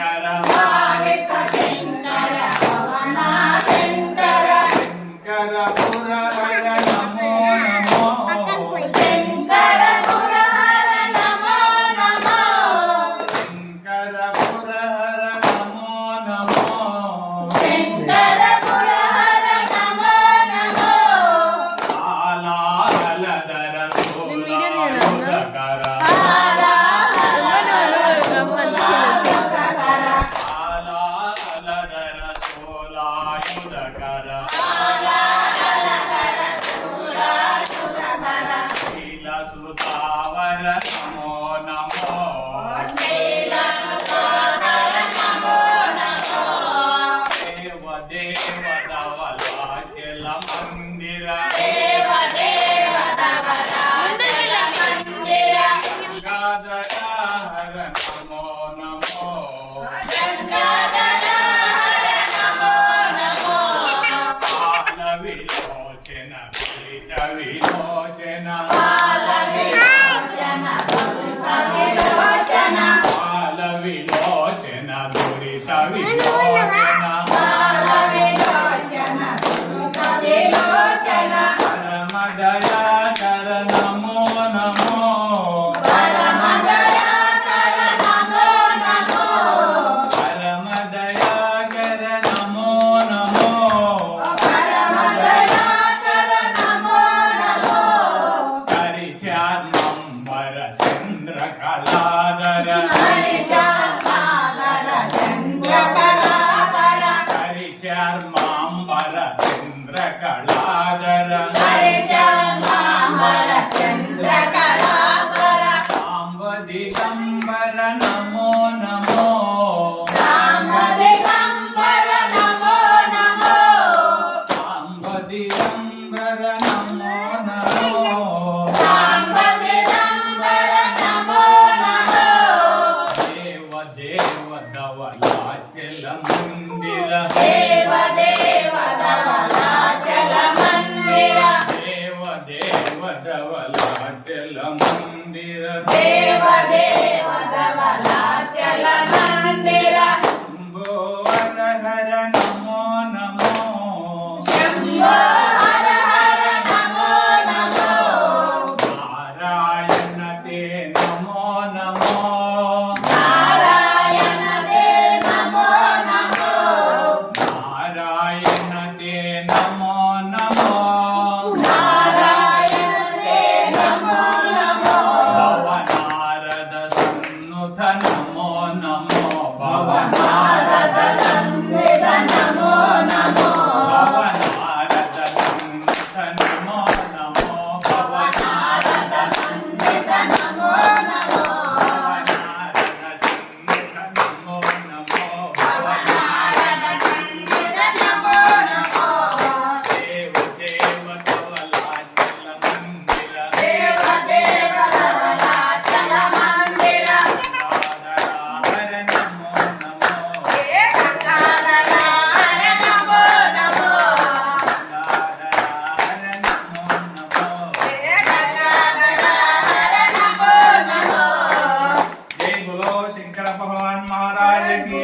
శంకర బాలిక శంకర పవన శంకర శంకర పురహర నమో నమో శంకర పురహర నమో నమో శంకర పురహర నమో నమో శంకర పురహర నమో నమో ఆలాలధర సోలాయుధకర ఆలాలధర సోలాయుధకర శీలసుతావర నమో నమో దేవ దేవ ధవలాచల మందిర గంగాధర నమో నమో పాల విలోచన పీత విలోచన పాల విలోచన దురిత విలోచన పరమ దయాకర నమో నమో పరమ దయాకర నమో నమో హరిచర్మంబర చంద్ర కళాధర హరిచర్మాంబర చంద్ర కళాధర సాంబ దిగంబర నమో నమో సాంబ దిగంబర నమో నమో దేవ దేవ ధవలాచల మందిర దేవ దేవ ధవలాచల మందిర శంభోవర హర నమో నమో నారాయణ తే నమో నమో నారాయణ తే నమో భవనారద సన్నుత నమో నమో భవనారద సన్నుత నమో నమో భవనారద సన్నుత నమో నమో భవనారద సన్నుత నమో నమో భవనారద సన్నుత నమో నమో భవనారద సన్నుత నమో నమో దేవ దేవ ధవలాచల మందిర దేవ దేవ ధవలాచల మందిర హర నమో నమో जय बोलो शंकर भगवान महाराज की।